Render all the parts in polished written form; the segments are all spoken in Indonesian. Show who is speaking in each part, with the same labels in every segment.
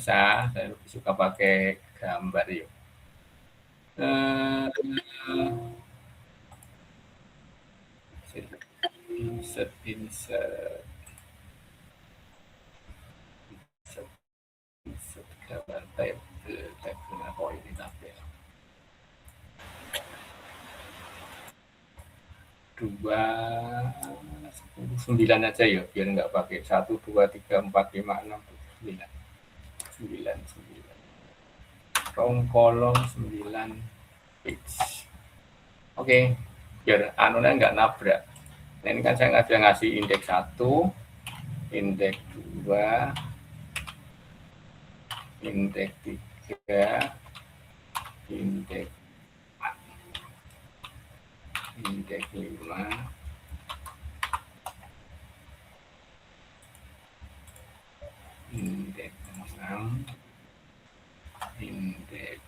Speaker 1: saya lebih suka pakai gambar yuk. Insert gambar table apa ini tabel 9 aja ya, biar nggak pakai 1, 2, 3, 4, 5, 6, 9. 9. Rong kolom 9 page. Oke, biar anunya nggak nabrak. Nah, ini kan saya sudah ngasih indeks 1, indeks 2, indeks 3, indeks 4, indeks 5, indeks 6, indeks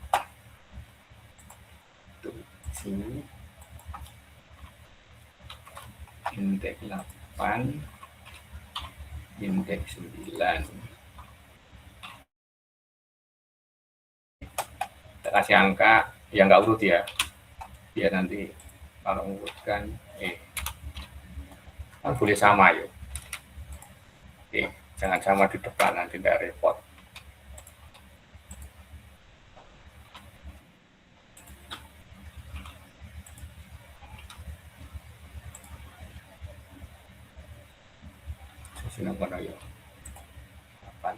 Speaker 1: 7, indeks 8, indeks 9. Kita kasih angka yang nggak urut ya, biar nanti kalau urutkan kan boleh sama yuk. Oke, jangan sama di depan, nanti tidak repot. Sini kono yo. 8.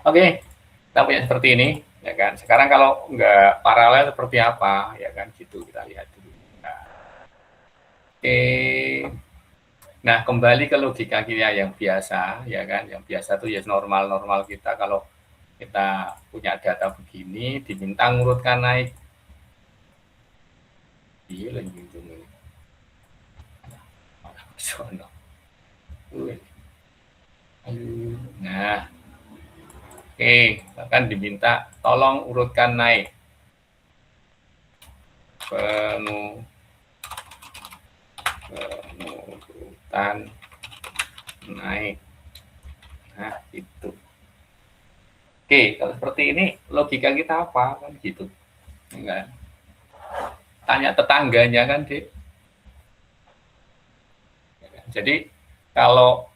Speaker 1: Oke, kita punya seperti ini, ya kan. Sekarang kalau nggak paralel seperti apa, ya kan, gitu kita lihat dulu. Nah, oke. Nah, kembali ke logika kita yang biasa, ya kan, yang biasa tuh ya normal-normal kita kalau kita punya data begini, diminta ngurutkan naik. Iya lagi ini. Nah, oke, bahkan diminta tolong urutkan naik. Penurutan naik. Nah, itu. Oke, kalau seperti ini logika kita apa kan gitu. Enggak. Tanya tetangganya kan, Dek. Jadi kalau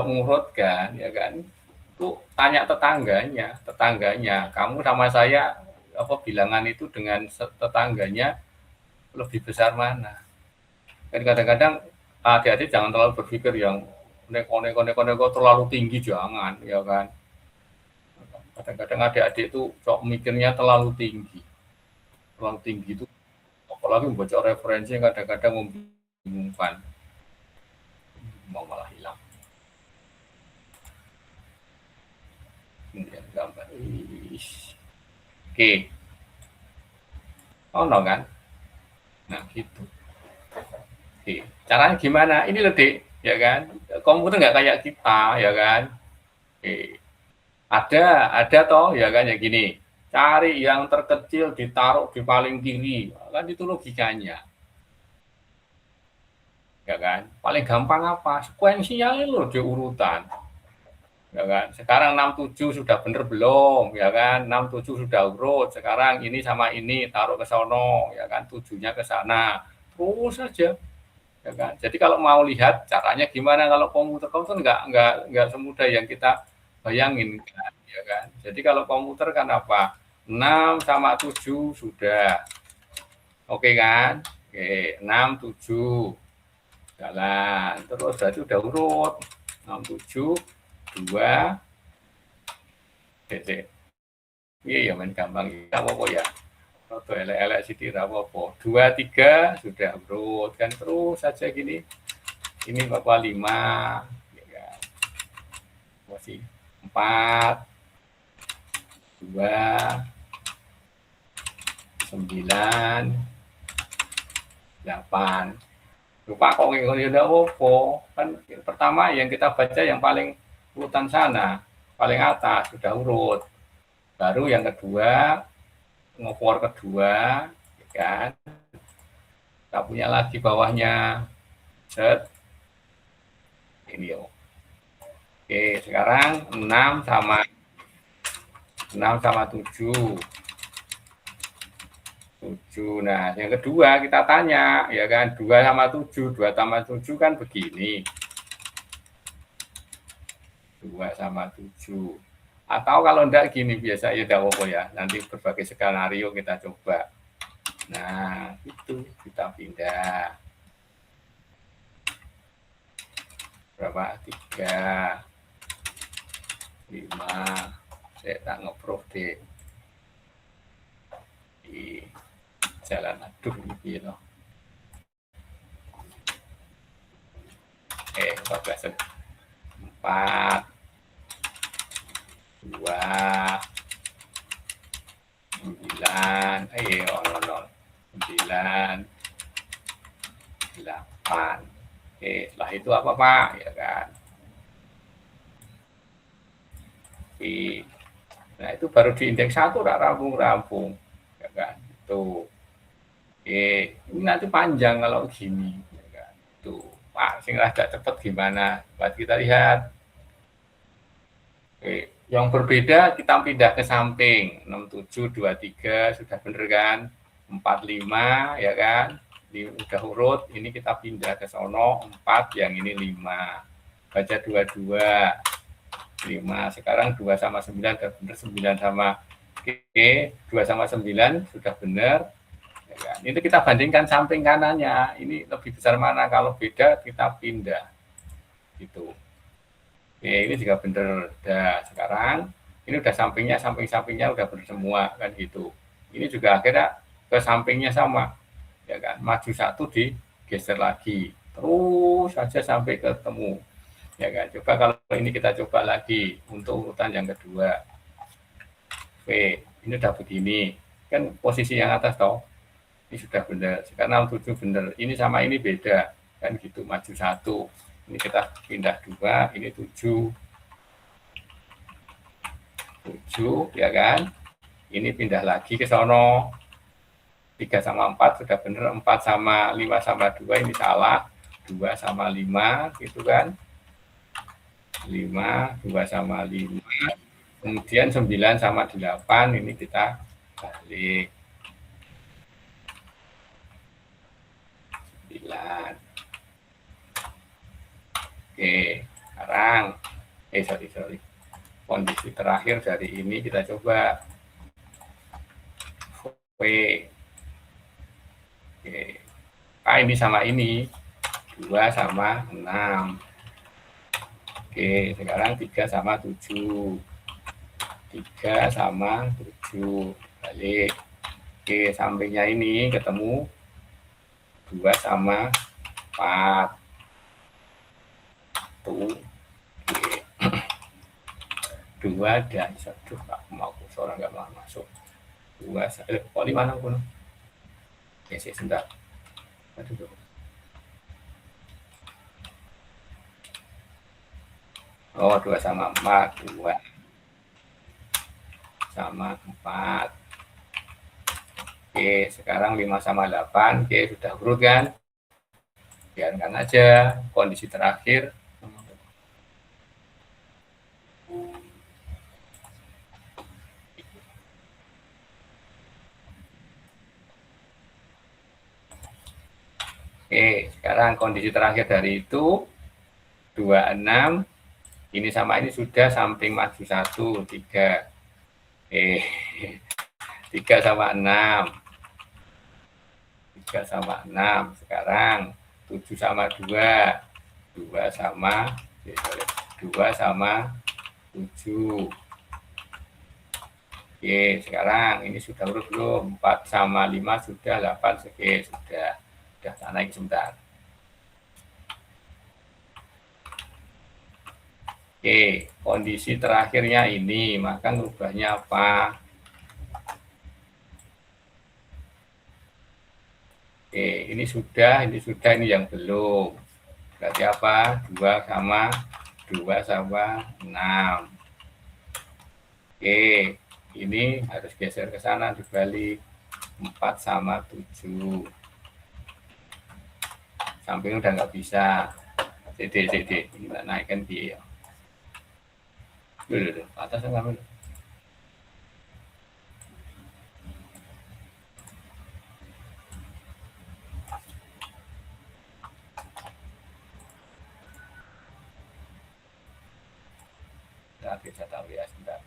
Speaker 1: ngurutkan ya kan itu tanya tetangganya, kamu sama saya apa bilangan itu dengan tetangganya lebih besar mana. Dan kadang-kadang adik-adik jangan terlalu berpikir yang neko terlalu tinggi, jangan ya kan. Kadang-kadang adik-adik itu cok mikirnya terlalu tinggi itu apalagi membaca referensi yang kadang-kadang membingungkan, mau malah hilang. Kemudian gambar oke, oh no kan, nah gitu. Oke, caranya gimana? Ini loh Dek, ya kan, komputer nggak kayak kita ya kan. Oke, ada toh ya kan, ya gini, cari yang terkecil ditaruh di paling kiri, kan itu logikanya ya kan. Paling gampang apa, sekuensinya loh di urutan ya kan. Sekarang 67 sudah bener belum ya kan, 67 sudah urut, sekarang ini sama ini taruh ke sono ya kan, 7-nya ke sana, terus saja ya kan. Jadi kalau mau lihat caranya gimana, kalau komputer nggak semudah yang kita bayangin kan, ya kan. Jadi kalau komputer kan apa, 6 sama 7 sudah oke kan, oke 6 7 jalan terus, berarti udah urut 6 7 2 titik. Iya ya main gampang ya, apa ya, atau elek-elek sih tidak apa-apa, 2 3 sudah urut kan, terus saja gini. Ini Bapak 5 ya kan? Masih 4 2 9 8. Lupa kok ngikut udah apa kan, pertama yang kita baca yang paling urutan sana, paling atas sudah urut, baru yang kedua ngopor kedua ya kan, kita punya lagi bawahnya set ini yo. Oke, sekarang 6 sama 7. 7. Nah, yang kedua kita tanya, ya kan, 2 sama 7. 2 tambah 7 kan begini. 2 sama 7. Atau kalau enggak gini biasa ya tidak apa ya. Nanti berbagai skenario kita coba. Nah, itu kita pindah. Berapa? 3, 5. Saya tak ngeproof deh. Di jalan aduh ini loh. 14. 4, 2, 9, 9, 8. Setelah itu apa Pak? Ya kan. Nah itu baru di indeks 1 rampung-rampung. Ya kan. Tuh. Ini nanti panjang kalau gini. Ya kan. Tuh. Pak, sing agak cepet gimana? Buat kita lihat. Yang berbeda kita pindah ke samping. 67, 23 sudah bener kan? 45 ya kan? Ini udah urut, ini kita pindah ke sono 4, yang ini 5. Baca 22. 5. Sekarang 2 sama 9 sudah benar, 9 sama 2 sama 9 sudah benar. Ya kan? Itu kita bandingkan samping kanannya. Ini lebih besar mana? Kalau beda kita pindah. Gitu. Oke, ini juga benar. Udah sekarang ini udah samping-sampingnya udah benar semua kan gitu. Ini juga akhirnya ke sampingnya sama. Ya kan? Maju 1 digeser lagi. Terus saja sampai ketemu. Ya kan? Coba kalau ini kita coba lagi untuk urutan yang kedua. Oke, ini udah begini. Kan posisi yang atas toh. Ini sudah benar. Sekarang 67 benar. Ini sama ini beda. Kan gitu, maju 1. Ini kita pindah 2, ini 7. 7, ya kan? Ini pindah lagi ke sono. 3 sama 4 sudah benar, 4 sama 5 sama 2 ini salah. 2 sama 5 gitu kan. 5, 2 sama 5. Kemudian 9 sama 8 ini kita balik. 9. Oke, sekarang sorry. Kondisi terakhir dari ini kita coba. Oke. Ini sama ini 2 sama 6. Oke, sekarang 3 sama 7. 3 sama 7. Balik. Oke, sampingnya ini ketemu 2 sama 4. Tuh. Oke. 2 dan 1. Mau suara nggak mau masuk. 2, kok di mana pun? Oke, sebentar. Aduh. Oh, 2 sama 4. 2 sama 4. Oke, sekarang 5 sama 8. Oke, sudah urut kan? Biarkan aja kondisi terakhir. Oke, sekarang kondisi terakhir dari itu 26. Ini sama ini sudah samping maju 1, 3. 3 sama 6. 3 sama 6. Sekarang 7 sama 2. 2 sama 7. Oke, sekarang ini sudah urut belum? 4 sama 5 sudah, 8. Oke, sudah naik sebentar. Oke, kondisi terakhirnya ini, maka ngubahnya apa? Oke, ini sudah, ini yang belum. Berarti apa? 2 sama 6. Oke, ini harus geser ke sana dibalik. 4 sama 7. Samping udah nggak bisa. CD ini naikkan dia. Atasnya ngambil. Nanti saya tahu ya, sebentar.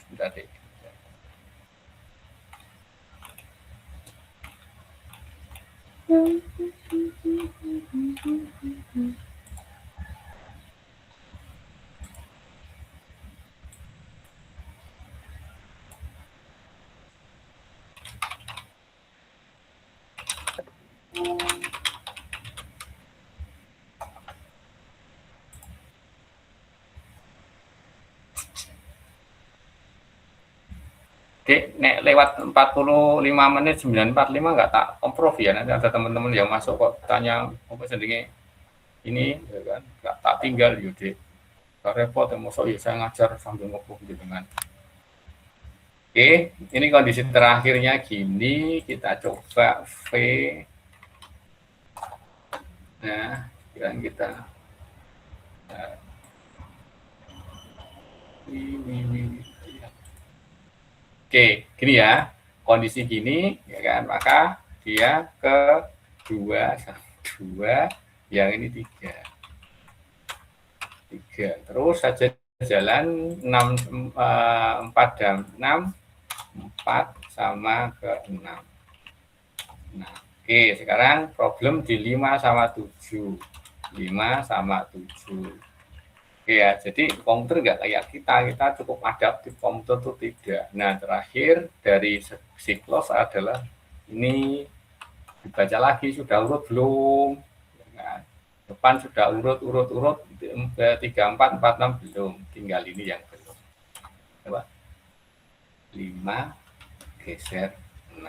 Speaker 1: Sebentar deh. Dek, nek lewat 45 menit 9:45 nggak tak improve ya, nanti ada teman-teman yang masuk kok tanya apa sendiri ini ya kan, nggak tak tinggal yuk dek, gak repot ya, masuk ya saya ngajar sambil ngobrol gitu kan. Oke, ini kondisi terakhirnya gini, kita coba V. Nah, kita ini. Oke, gini ya, kondisi gini, ya kan, maka dia ke 2, yang ini 3. Terus saja jalan 4 dan 6, 4 sama ke 6. Nah, oke, sekarang problem di 5 sama 7. 5 sama 7. Ya, jadi komputer nggak kayak kita cukup adaptif, komputer itu tidak. Nah, terakhir dari siklus adalah ini dibaca lagi, sudah urut belum? Nah, depan sudah urut, 3, 4, 6 belum, tinggal ini yang belum. Coba. 5 geser 6.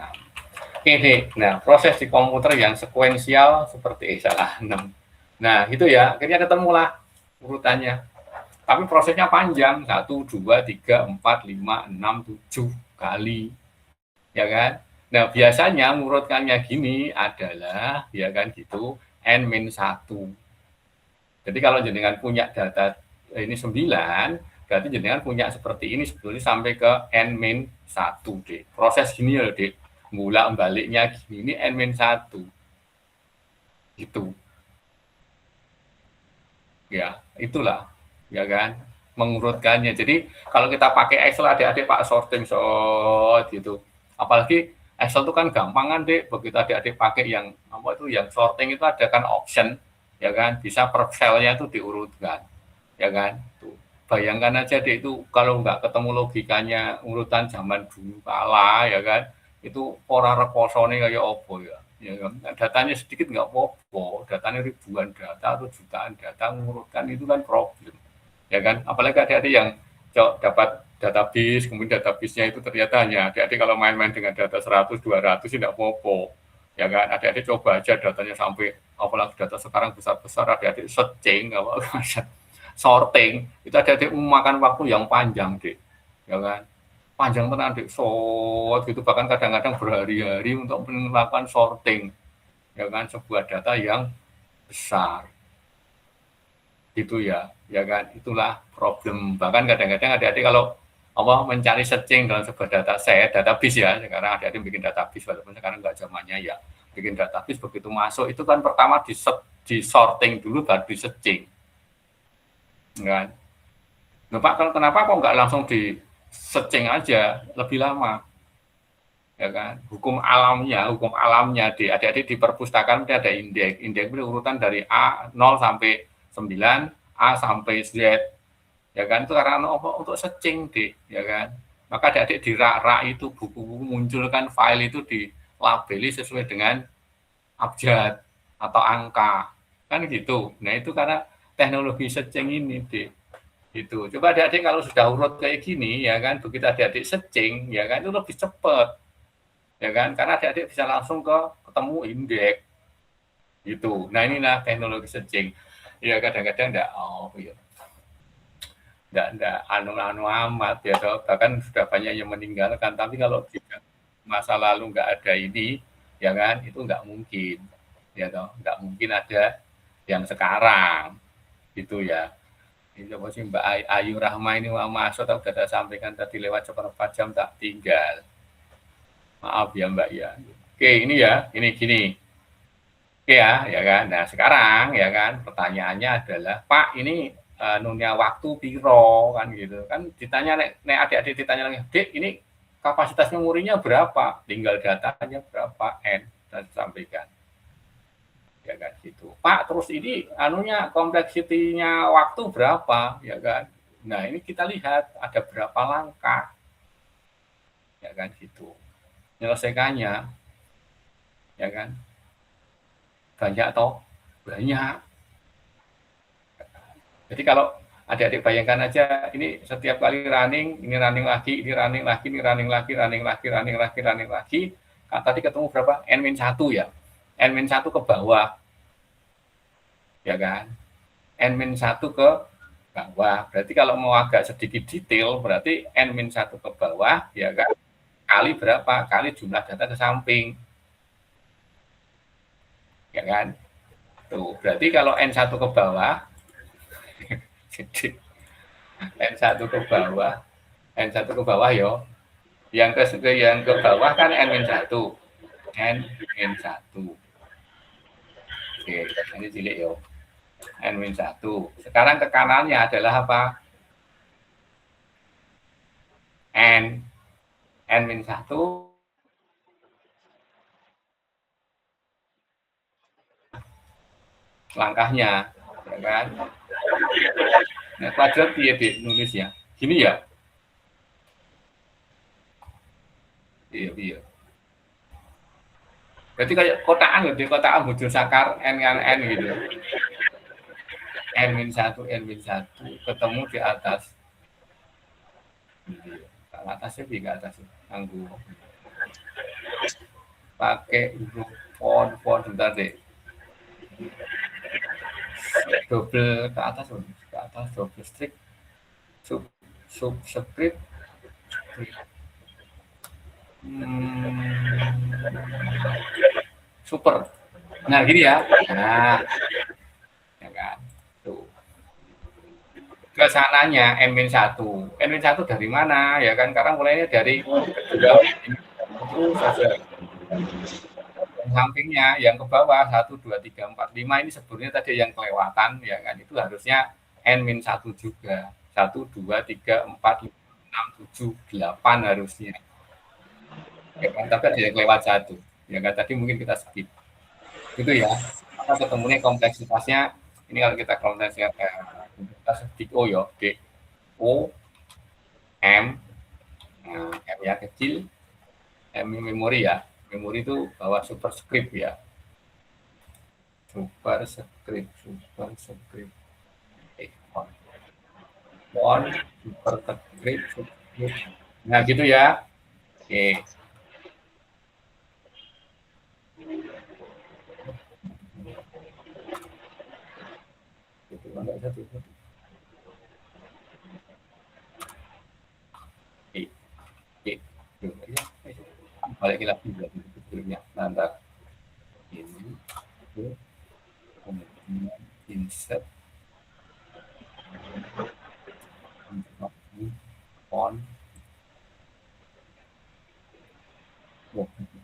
Speaker 1: Oke deh, nah proses di komputer yang sekuensial seperti salah 6. Nah, itu ya, akhirnya ketemulah urutannya. Tapi prosesnya panjang, 1, 2, 3, 4, 5, 6, 7 kali. Ya kan? Nah, biasanya ngurutkannya gini adalah, ya kan gitu, N-1. Jadi kalau jenengan punya data ini 9, berarti jenengan punya seperti ini sebetulnya sampai ke N-1, deh. Proses gini ya, deh. Mulak baliknya gini, ini N-1. Gitu. Ya, itulah, ya kan, mengurutkannya. Jadi kalau kita pakai Excel, adik-adik pak sorting gitu. Apalagi Excel itu kan gampang kan dek, begitu adik-adik pakai yang apa itu, yang sorting itu ada kan option, ya kan, bisa per cell-nya itu diurutkan, ya kan. Tuh. Bayangkan aja dek, itu kalau nggak ketemu logikanya urutan zaman dulu kala, ya kan, itu orang rekosone kayak opo ya. Ya kan? Datanya sedikit nggak apa-apa, datanya ribuan data atau jutaan data, mengurutkan itu kan problem, ya kan. Apalagi adik-adik yang dapat database, kemudian database-nya itu ternyata hanya adik-adik kalau main-main dengan data 100, 200 tidak apa-apa, ya kan. Adik-adik coba aja datanya sampai, apalagi data sekarang besar-besar, adik-adik searching, sorting, itu adik-adik memakan waktu yang panjang, deh, ya kan. Panjang tenan dek, gitu, bahkan kadang-kadang berhari-hari untuk melakukan sorting, ya kan, sebuah data yang besar gitu ya, ya kan. Itulah problem. Bahkan kadang-kadang adik-adik kalau mencari searching dalam sebuah dataset, database ya, sekarang adik-adik bikin database, walaupun sekarang nggak zamannya ya, bikin database, begitu masuk itu kan pertama di sorting dulu baru di searching, kan. Nah, Pak, kenapa kok nggak langsung di searching aja, lebih lama, ya kan. Hukum alamnya di adik-adik di perpustakaan itu ada indeks itu urutan dari A 0 sampai 9, A sampai Z, ya kan, itu karena untuk searching deh, ya kan. Maka adik-adik di rak-rak itu buku-buku munculkan file itu dilabeli sesuai dengan abjad atau angka, kan gitu. Nah, itu karena teknologi searching ini deh. Gitu. Coba adik-adik kalau sudah urut kayak gini, ya kan, begitu adik-adik searching, ya kan, itu lebih cepat, ya kan, karena adik-adik bisa langsung ketemu indeks, gitu. Nah, inilah teknologi searching. Ya kadang-kadang enggak anu amat ya, bahkan sudah banyak yang meninggalkan. Tapi kalau tidak, masa lalu nggak ada ini, ya kan, itu nggak mungkin, ya toh, nggak mungkin ada yang sekarang, gitu ya. Ini coba sih Mbak Ayu Rahma ini mau masuk, atau sudah saya sampaikan tadi lewat seperempat jam tak tinggal. Maaf ya Mbak ya. Oke, ini ya, ini gini. Oke ya kan. Nah sekarang ya kan, pertanyaannya adalah, Pak ini nunya waktu piro kan gitu kan, ditanya nek adik-adik ditanya lagi, Dek ini kapasitas memorinya berapa, tinggal datanya berapa n, dan sampaikan ya kan gitu. Pak terus ini anunya kompleksitinya waktu berapa ya kan. Nah ini kita lihat ada berapa langkah ya kan gitu menyelesaikannya ya kan. Banyak toh, banyak. Jadi kalau adik-adik bayangkan aja, ini setiap kali running, ini running lagi, ini running lagi, ini running lagi, running lagi, running lagi, running lagi. Nah, tadi ketemu berapa? N-1 ya. N-1 ke bawah. Ya kan? N-1 ke bawah. Berarti kalau mau agak sedikit detail, berarti N-1 ke bawah, ya kan? Kali berapa? Kali jumlah data ke samping. Ya kan? Tuh, berarti kalau N1 ke bawah, jadi N1 ke bawah, N1 ke bawah yo. Yang ke bawah kan N-1. N-1. Oke, ini cilik yo. N-1. Sekarang ke kanannya adalah apa? N. N-1 langkahnya, ya kan? Nah, kuadrat dia nulis ya. Gini ya. Iya. Jadi kayak kotaan gitu, kotaan bujur sakar N kan N gitu. N-1, N-1 ketemu di atas. Ke atasnya di atas anggu. Pakai huruf font bentar deh. Double ke atas double strip subscript super. Nah gini ya. Nah ya kan tuh ke sananya N-1 dari mana ya kan, karena mulainya dari kedua terus saja sampingnya yang ke bawah 1, 2, 3, 4, 5 ini sebetulnya tadi yang kelewatan ya kan, itu harusnya N-1 juga 1, 2, 3, 4, 5, 6, 7, 8 harusnya ya kan, tapi ada yang lewat 1 ya kan, tadi mungkin kita skip gitu ya. Maka ketemunya kompleksitasnya ini, kalau kita kompleksitas di O ya, D O M, nah, M yang kecil, M memori ya, memori itu bawa superscript ya, superscript font superscript. Nah gitu ya. Oke. Balik lagi sebelumnya. Nanti ini kemudian insert on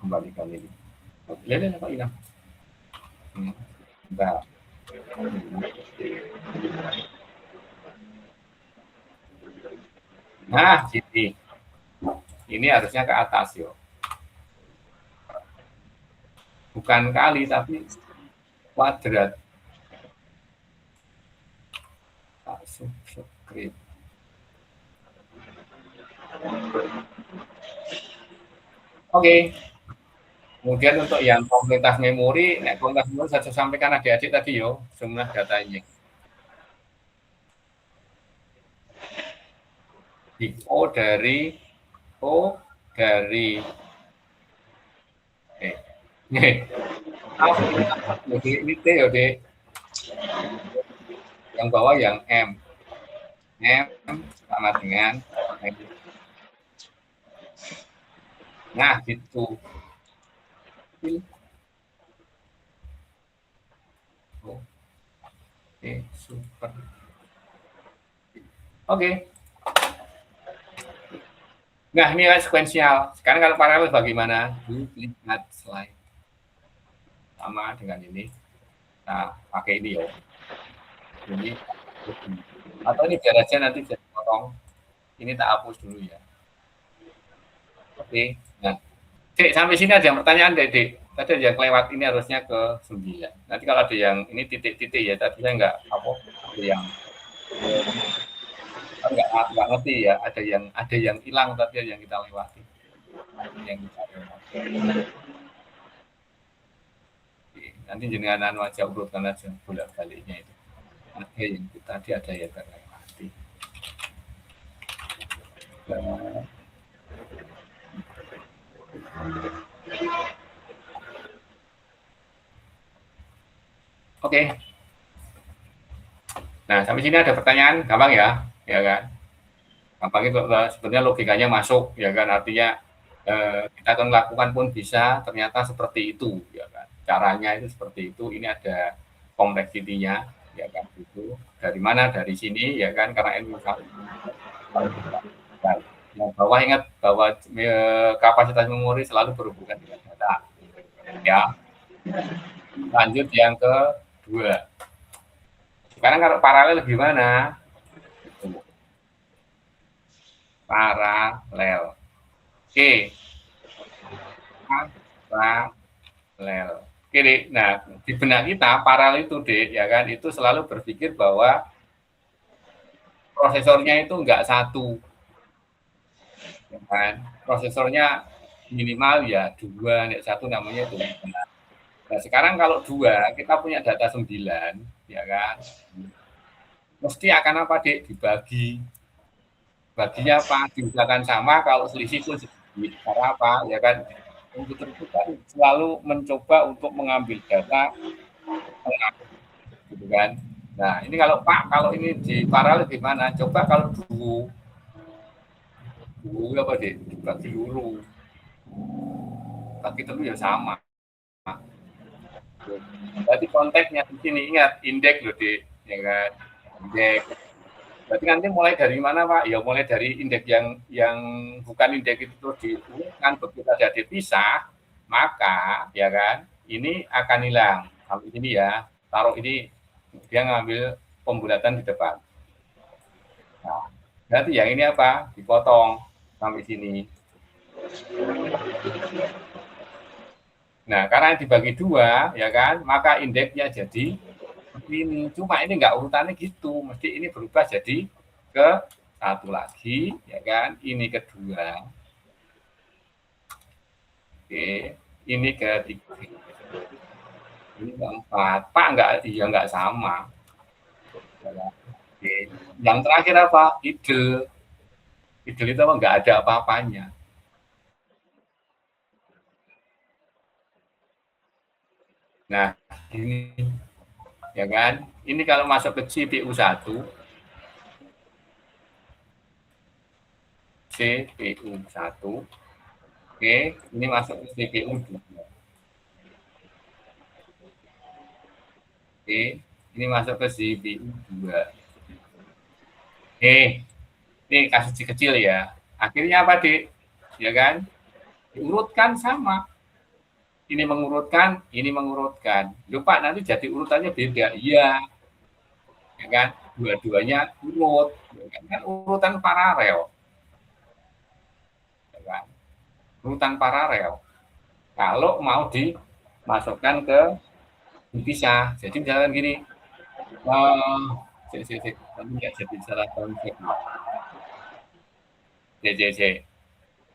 Speaker 1: kembalikan ini. Lihat apa hilang? Bentar. Nah, ini harusnya ke atas yo. Bukan kali tapi kuadrat. Subscript. Oke. Kemudian untuk yang komunitas memori, komunitas memori saya sampaikan adik-adik tadi yo, jumlah datanya. Di O dari ini T ya D. Yang bawah yang M sama dengan M. Nah, gitu. Oke, super. Oke. Nah, ini kan sekuensial. Sekarang kalau paralel bagaimana? Lihat slide. Sama dengan ini. Nah, pakai ini ya. Ini. Atau ini biar aja nanti bisa potong. Ini tak hapus dulu ya. Oke. Nah, Dek, sampai sini ada yang pertanyaan, Dek. Tadi ada yang kelewat, ini harusnya ke 9. Nanti kalau ada yang ini titik-titik ya, tadi saya nggak apa, ada yang nggak ngerti ya, ada yang hilang tadi yang kita lewati. Yang kita lewati. Nanti jenengan anu aja urutkan aja bolak-baliknya itu. Ada yang tadi ada yang terlewati. Nah, oke. Nah, sampai sini ada pertanyaan, gampang ya kan? Gampang itu sebenarnya logikanya masuk, ya kan? Artinya kita akan melakukan pun bisa, ternyata seperti itu, ya kan? Caranya itu seperti itu. Ini ada kompleksitinya, ya kan? Itu dari mana? Dari sini, ya kan? Karena ilmu yang bawah ingat bahwa kapasitas memori selalu berhubungan dengan data, ya. Lanjut yang kedua. Sekarang kalau paralel gimana? Paralel. Oke. Paralel. Oke, Dek. Nah, di benak kita paralel itu, Dek, ya kan, itu selalu berpikir bahwa prosesornya itu enggak satu, ya kan. Prosesornya minimal ya dua, nek satu namanya itu. Nah, sekarang kalau dua, kita punya data 9, ya kan. Mesti akan apa, Dek? Dibagi. Baginya apa? Diusahakan sama, kalau selisih pun sedikit. Karena apa? Ya kan, komputer itu kan selalu mencoba untuk mengambil data tengah, gitu kan. Nah, ini kalau Pak, kalau ini di paralel gimana? Coba kalau dulu, dulu apa deh? Dibagi dulu, bagi itu ya sama. Berarti konteksnya di sini ingat indeks loh, Dek, ya kan? Indeks. Berarti nanti mulai dari mana, Pak? Ya mulai dari indeks yang bukan indeks itu terus diurutkan begitu ada dipisah, maka ya kan ini akan hilang. Sampai ini ya, taruh ini dia ngambil pembulatan di depan. Nah, berarti yang ini apa? Dipotong sampai sini. Nah, karena dibagi dua, ya kan, maka indeksnya jadi ini. Cuma ini nggak urutannya gitu, mesti ini berubah jadi ke satu lagi, ya kan, ini kedua, oke, ini ketiga, ini keempat. Pak nggak, iya nggak sama. Oke. Yang terakhir apa? Ide. Ide itu apa? Nggak ada apa-apanya. Nah, ini ya kan? Ini kalau masuk ke CPU 1, CPU 1, oke, ini masuk ke CPU 2. Oke, ini masuk ke CPU 2. Ini kasus kecil ya. Akhirnya apa, Dik? Ya kan? Diurutkan sama. Ini mengurutkan. Lupa nanti jadi urutannya beda. Iya, ya kan? Dua-duanya urut. Ya kan urutan paralel. Ya kan? Urutan paralel. Kalau mau dimasukkan ke dipisah. Jadi misalkan gini, nggak jadi salah konsep.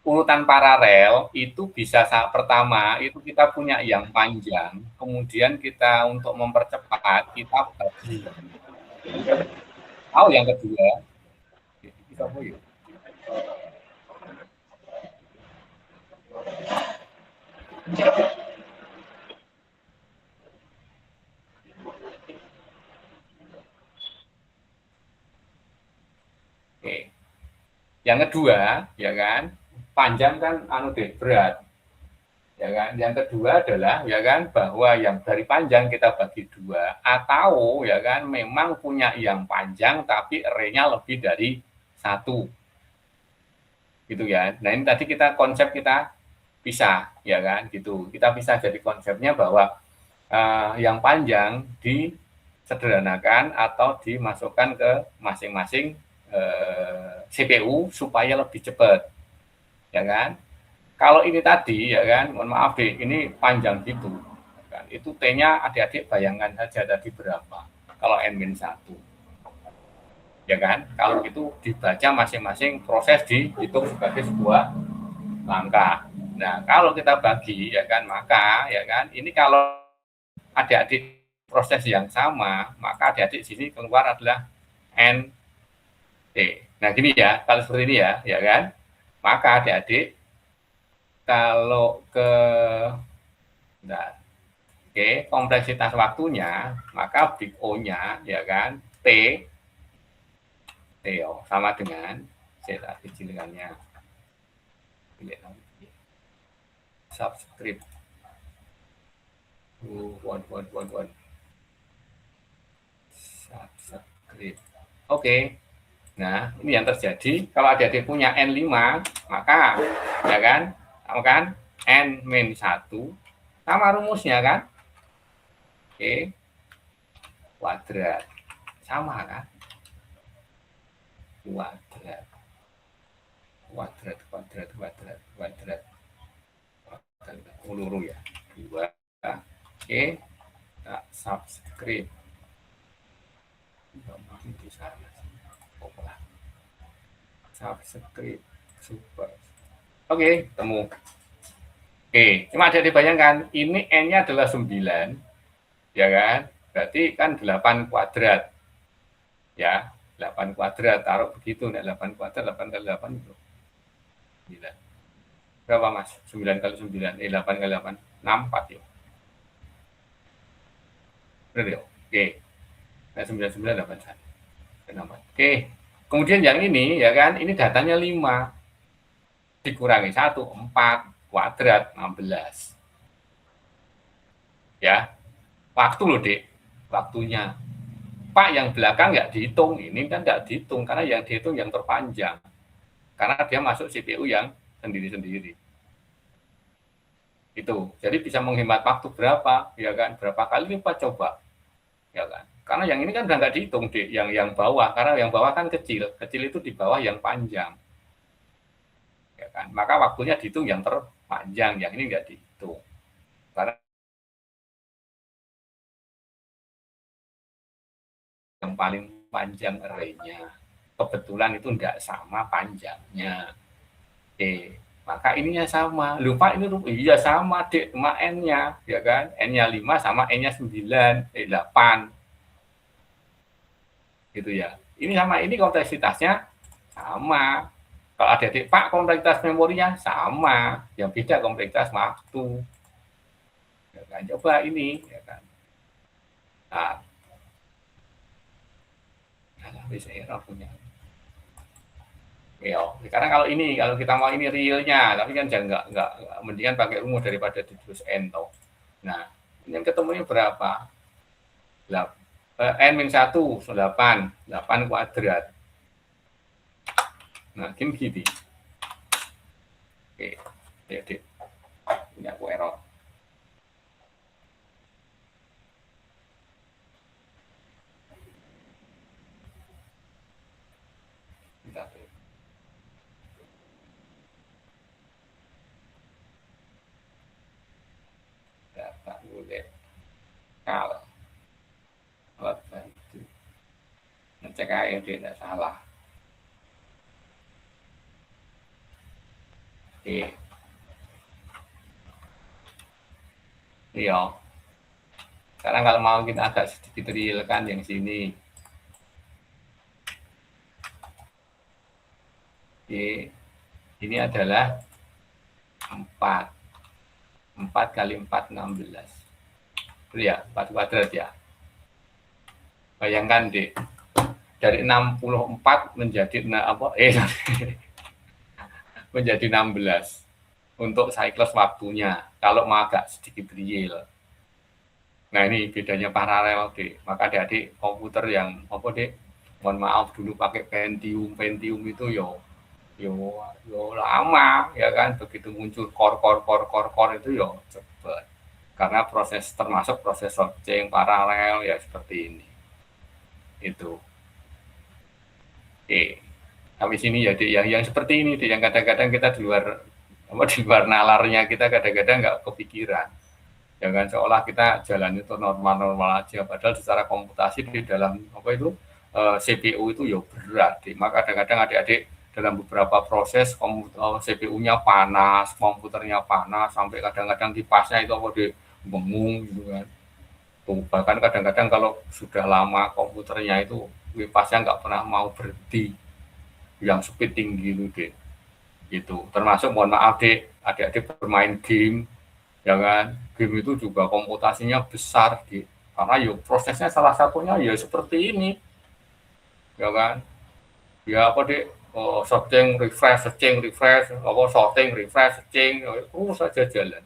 Speaker 1: Urutan paralel itu bisa saat pertama itu kita punya yang panjang, kemudian kita untuk mempercepat kita bagi. Tahu yang kedua? Kita ya. Oke. Yang kedua, ya kan, panjang kan anu deh, berat. Ya kan? Yang kedua adalah ya kan bahwa yang dari panjang kita bagi 2 atau ya kan memang punya yang panjang tapi R-nya lebih dari 1. Gitu ya. Nah, ini tadi konsep kita pisah ya kan gitu. Kita pisah jadi konsepnya bahwa yang panjang disederhanakan atau dimasukkan ke masing-masing CPU supaya lebih cepat. Ya kan? Kalau ini tadi ya kan, mohon maaf deh, ini panjang gitu. Kan? Itu T-nya adik-adik bayangkan saja tadi berapa. Kalau N-1. Ya kan? Kalau itu dibaca masing-masing proses dihitung sebagai sebuah langkah. Nah, kalau kita bagi ya kan, maka ya kan, ini kalau adik-adik proses yang sama, maka adik-adik sini keluar adalah N-T. Nah, gini ya, kalau seperti ini ya kan, maka adik-adik kalau kompleksitas waktunya, maka big O-nya ya kan T sama dengan Z kecilannya subscript subscript. Oke. Nah, ini yang terjadi kalau adik-adik punya N5, maka ya kan sama kan N-1 sama rumusnya kan kuadrat sama kan kuadrat uluru ya 2 subscript di sana subscript super. Oke, temu. Cuma ada dibayangkan, ini N-nya adalah 9, ya kan? Berarti kan 8 kuadrat. Ya, 8 kuadrat, taruh begitu, 8 kuadrat, 8 kali 8 itu. 9. Berapa Mas? 9 kali 9, 8 kali 8, 64 ya. Benar ya? Oke. Nah, 99, 81. Oke. Kemudian yang ini, ya kan, ini datanya 5. Dikurangi 1, 4, kuadrat, 16. Ya, waktu loh, Dek. Waktunya. Pak, yang belakang nggak dihitung. Ini kan nggak dihitung, karena yang dihitung yang terpanjang. Karena dia masuk CPU yang sendiri-sendiri. Itu. Jadi bisa menghemat waktu berapa, ya kan? Berapa kali lipat coba. Ya kan? Karena yang ini kan udah nggak dihitung, Dek. Yang bawah. Karena yang bawah kan kecil. Kecil itu di bawah yang panjang. Ya kan? Maka waktunya dihitung yang terpanjang, yang ini nggak dihitung. Karena yang paling panjang arraynya kebetulan itu nggak sama panjangnya. Maka ininya sama. Lupa ini iya sama, Dek, cuma N-nya, ya kan? N-nya 5 sama N-nya 9, 8. Gitu ya. Ini sama ini kompleksitasnya sama. Kalau ada adik Pak, kompleksitas memorinya sama, yang beda kompleksitas waktu. Ya kan? Coba ini, ya kan. Nah, bisa error punya. Ya, sekarang kalau kita mau ini realnya, tapi kan jangan nggak mendingan pakai rumus daripada ditulis N toh. Nah, ini yang ketemunya berapa? N-1, 8 kuadrat. Nah, gini. Oke, jadi ini aku error. Data boleh kalah. Alat bantu. Ngecek aja dia tidak salah. Oke. Iya. Sekarang kalau mau kita agak sedikit realkan yang sini. Oke. Ini adalah 4. 4 kali 4, 16. Itu ya, 4 kuadrat ya. Bayangkan, Dek. Dari 64 menjadi menjadi 16 untuk siklus waktunya kalau mau agak sedikit real. Nah ini bedanya paralel deh. Maka adik-adik komputer yang apa deh, mohon maaf dulu pakai Pentium itu yo lama ya kan, begitu muncul core itu yo cepat. Karena proses termasuk proses sorting paralel ya seperti ini. Itu. Oke. Sampai sini ya deh, yang seperti ini deh, yang kadang-kadang kita di luar nalarnya kita kadang-kadang nggak kepikiran. Ya kan, seolah kita jalan itu normal-normal aja, padahal secara komputasi di dalam apa itu CPU itu ya berat deh. Maka kadang-kadang adik-adik dalam beberapa proses CPU-nya panas, komputernya panas, sampai kadang-kadang kipasnya itu apa di bengung gitu kan. Tuh, bahkan kadang-kadang kalau sudah lama komputernya itu kipasnya nggak pernah mau berhenti, yang speed tinggi itu deh. Itu termasuk mohon maaf deh, adik-adik bermain game, ya kan, game itu juga komputasinya besar deh, karena yuk prosesnya salah satunya ya seperti ini, ya kan, ya apa deh, sorting refresh apa sorting refresh searching terus saja jalan,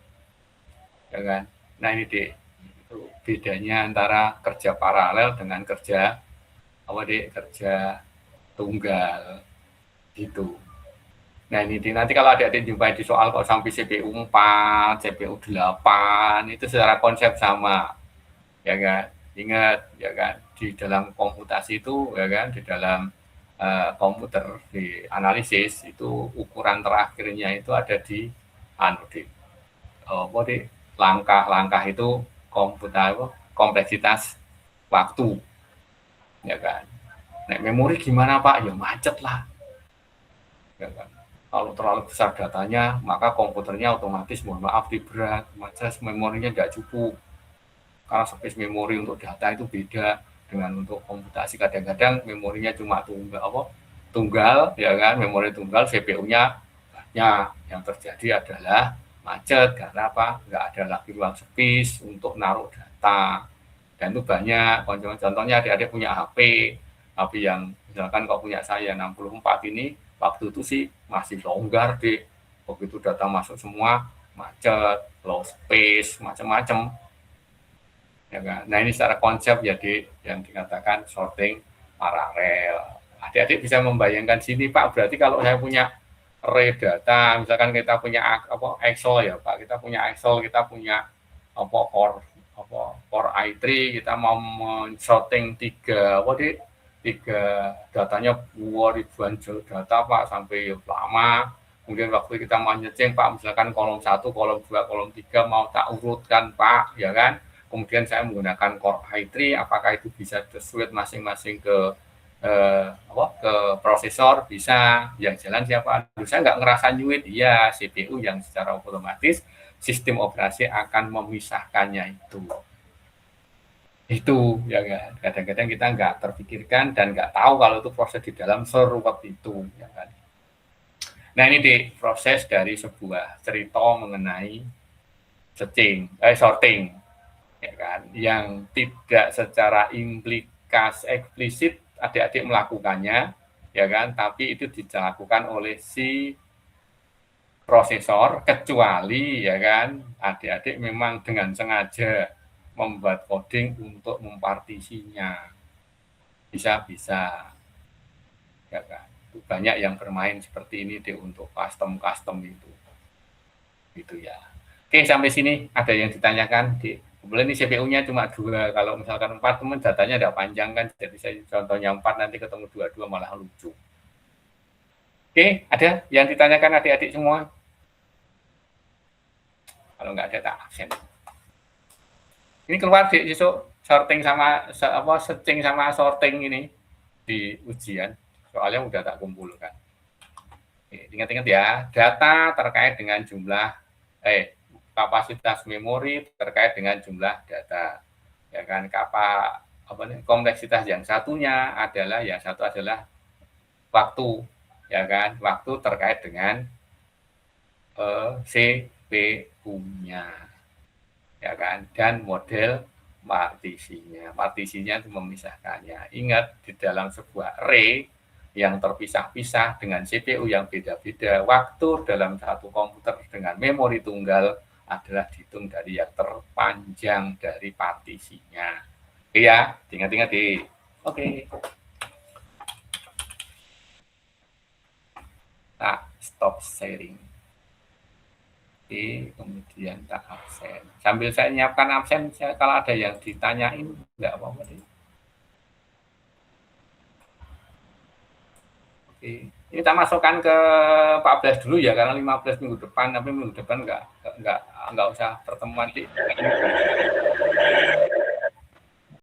Speaker 1: ya kan. Nah ini deh itu bedanya antara kerja paralel dengan kerja apa deh, kerja tunggal gitu. Nah ini nanti kalau adik-adik jumpai di soal kok sampai CPU 4, CPU 8 itu secara konsep sama, ya kan. Ingat ya kan, di dalam komputasi itu ya kan, di dalam komputer di analisis itu ukuran terakhirnya itu ada di di langkah-langkah itu kompleksitas waktu, ya kan. Nah memori gimana Pak? Ya macet lah, ya kan. Kalau terlalu besar datanya, maka komputernya otomatis mohon maaf di berat, memorinya nggak cukup. Karena space memori untuk data itu beda dengan untuk komputasi. Kadang-kadang memorinya cuma tunggal, ya kan, memori tunggal, CPU-nya banyak. Yang terjadi adalah macet karena apa? Nggak ada lagi ruang space untuk naruh data. Dan itu banyak. Contohnya adik-adik punya HP yang misalkan kalau punya saya 64 ini, waktu itu sih masih longgar deh, begitu data masuk semua macet, low space, macam-macam, ya kan. Nah ini secara konsep jadi yang dikatakan sorting paralel. Adik-adik bisa membayangkan sini Pak, berarti kalau saya punya array data, misalkan kita punya Excel ya Pak, kita punya Excel, kita punya core i3, kita mau men-sorting tiga datanya ribuan data Pak, sampai lama. Kemudian waktu kita mau nyeceng Pak, misalkan kolom 1, kolom 2, kolom 3 mau tak urutkan Pak, ya kan. Kemudian saya menggunakan Core i3, apakah itu bisa disuit masing-masing ke prosesor? Bisa. Yang jalan siapa? Saya nggak ngerasa nyuit, iya CPU yang secara otomatis sistem operasi akan memisahkannya itu ya kan. Kadang-kadang kita nggak terpikirkan dan nggak tahu kalau itu proses di dalam seruat itu, ya kan. Nah ini deh proses dari sebuah cerita mengenai sorting, ya kan, yang tidak secara eksplisit adik-adik melakukannya, ya kan, tapi itu dilakukan oleh si prosesor, kecuali ya kan adik-adik memang dengan sengaja membuat coding untuk mempartisinya, bisa, ya kan. Banyak yang bermain seperti ini deh untuk custom itu, gitu ya. Oke, sampai sini ada yang ditanyakan di kemudian ini CPU-nya cuma 2, kalau misalkan 4 teman datanya tidak panjang kan, jadi saya contohnya 4 nanti ketemu 22 malah lucu. Oke, ada yang ditanyakan adik-adik semua? Kalau nggak ada tak absen. Ini keluar di besok sorting sama searching sama sorting ini di ujian, soalnya udah tak kumpulkan. Ingat-ingat ya, data terkait dengan jumlah kapasitas memori terkait dengan jumlah data, ya kan. Kompleksitas yang satunya adalah waktu, ya kan, waktu terkait dengan CPU-nya, ya kan, dan model partisinya itu memisahkannya. Ingat, di dalam sebuah array yang terpisah-pisah dengan CPU yang beda-beda, waktu dalam satu komputer dengan memori tunggal adalah dihitung dari yang terpanjang dari partisinya. Oke ya, ingat-ingat deh. Oke. Tak stop sharing. Oke, kemudian tak absen. Sambil saya nyiapkan absen, kalau ada yang ditanyain, nggak apa-apa deh. Oke. Ini kita masukkan ke 14 dulu ya, karena 15 minggu depan, tapi minggu depan nggak usah pertemuan sih.